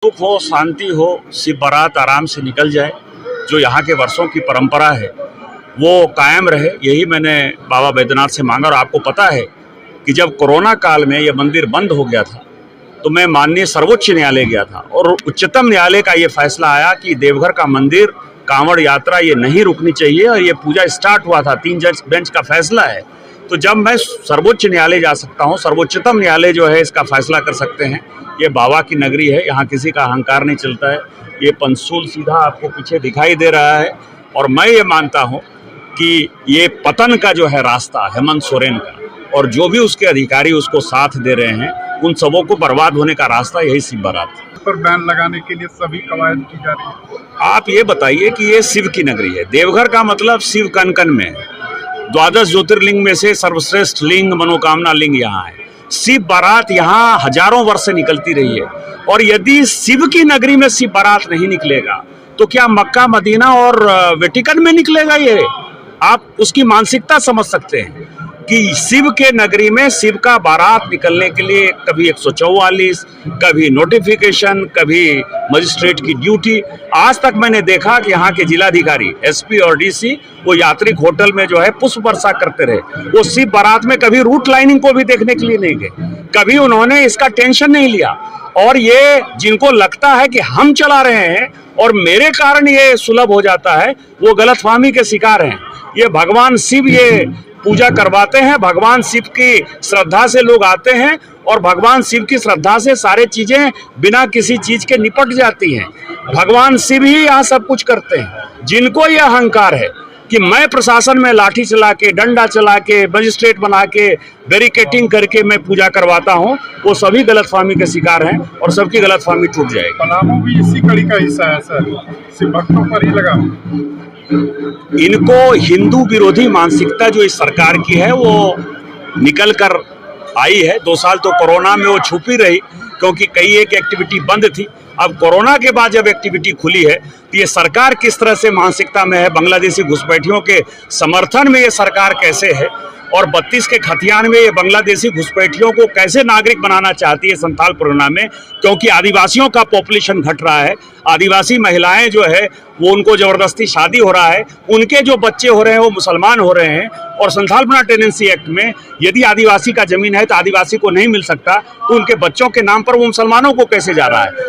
सुख हो, शांति हो, शिव बारात आराम से निकल जाए, जो यहाँ के वर्षों की परंपरा है वो कायम रहे, यही मैंने बाबा बैद्यनाथ से मांगा। और आपको पता है कि जब कोरोना काल में ये मंदिर बंद हो गया था तो मैं माननीय सर्वोच्च न्यायालय गया था और उच्चतम न्यायालय का ये फैसला आया कि देवघर का मंदिर कांवड़ यात्रा ये नहीं रुकनी चाहिए और ये पूजा स्टार्ट हुआ था। 3 जज बेंच का फैसला है। तो जब मैं सर्वोच्च न्यायालय जा सकता हूँ, सर्वोच्चतम न्यायालय जो है इसका फैसला कर सकते हैं। ये बाबा की नगरी है, यहाँ किसी का अहंकार नहीं चलता है। ये पंचसूल सीधा आपको पीछे दिखाई दे रहा है और मैं ये मानता हूँ कि ये पतन का जो है रास्ता हेमंत सोरेन का, और जो भी उसके अधिकारी उसको साथ दे रहे हैं उन सबों को बर्बाद होने का रास्ता यही शिव बारात पर बैन लगाने के लिए सभी कवायद की जा रही है। आप ये बताइए कि ये शिव की नगरी है, देवघर का मतलब शिव कन कन में है। 12 ज्योतिर्लिंग में से सर्वश्रेष्ठ लिंग मनोकामना लिंग यहाँ है। शिव बारात यहाँ हजारों वर्ष से निकलती रही है और यदि शिव की नगरी में शिव बारात नहीं निकलेगा तो क्या मक्का मदीना और वेटिकन में निकलेगा? ये आप उसकी मानसिकता समझ सकते हैं कि शिव के नगरी में शिव का बारात निकलने के लिए कभी 144, कभी नोटिफिकेशन, कभी मजिस्ट्रेट की ड्यूटी। आज तक मैंने देखा कि यहाँ के जिलाधिकारी, एसपी और डीसी वो यात्रिक होटल में जो है पुष्प वर्षा करते रहे। वो शिव बारात में कभी रूट लाइनिंग को भी देखने के लिए नहीं गए, कभी उन्होंने इसका टेंशन नहीं लिया। और ये जिनको लगता है कि हम चला रहे हैं और मेरे कारण ये सुलभ हो जाता है, वो गलतफहमी के शिकार हैं। ये भगवान शिव ये पूजा करवाते हैं, भगवान शिव की श्रद्धा से लोग आते हैं और भगवान शिव की श्रद्धा से सारे चीजें बिना किसी चीज के निपट जाती हैं। भगवान शिव ही यहाँ सब कुछ करते हैं। जिनको यह अहंकार है कि मैं प्रशासन में लाठी चला के, डंडा चला के, मजिस्ट्रेट बना के, बैरिकेटिंग करके मैं पूजा करवाता हूँ, वो सभी गलतफहमी के शिकार हैं और सबकी गलतफहमी टूट जाएगी। पलामू भी इसी कड़ी का हिस्सा है सर, सिर्फ भक्तों पर ही लगा। इनको हिंदू विरोधी मानसिकता जो इस सरकार की है वो निकल कर आई है। 2 साल तो कोरोना में वो छुपी रही क्योंकि कई एक एक्टिविटी बंद थी। अब कोरोना के बाद जब एक्टिविटी खुली है तो ये सरकार किस तरह से मानसिकता में है, बांग्लादेशी घुसपैठियों के समर्थन में ये सरकार कैसे है और 32 के खतियान में ये बांग्लादेशी घुसपैठियों को कैसे नागरिक बनाना चाहती है संथाल परगना में, क्योंकि आदिवासियों का पॉपुलेशन घट रहा है। आदिवासी महिलाएं जो है वो उनको जबरदस्ती शादी हो रहा है, उनके जो बच्चे हो रहे हैं वो मुसलमान हो रहे हैं। और संथाल परगना टेनेंसी एक्ट में यदि आदिवासी का जमीन है तो आदिवासी को नहीं मिल सकता, तो उनके बच्चों के नाम पर वो मुसलमानों को कैसे जा रहा है।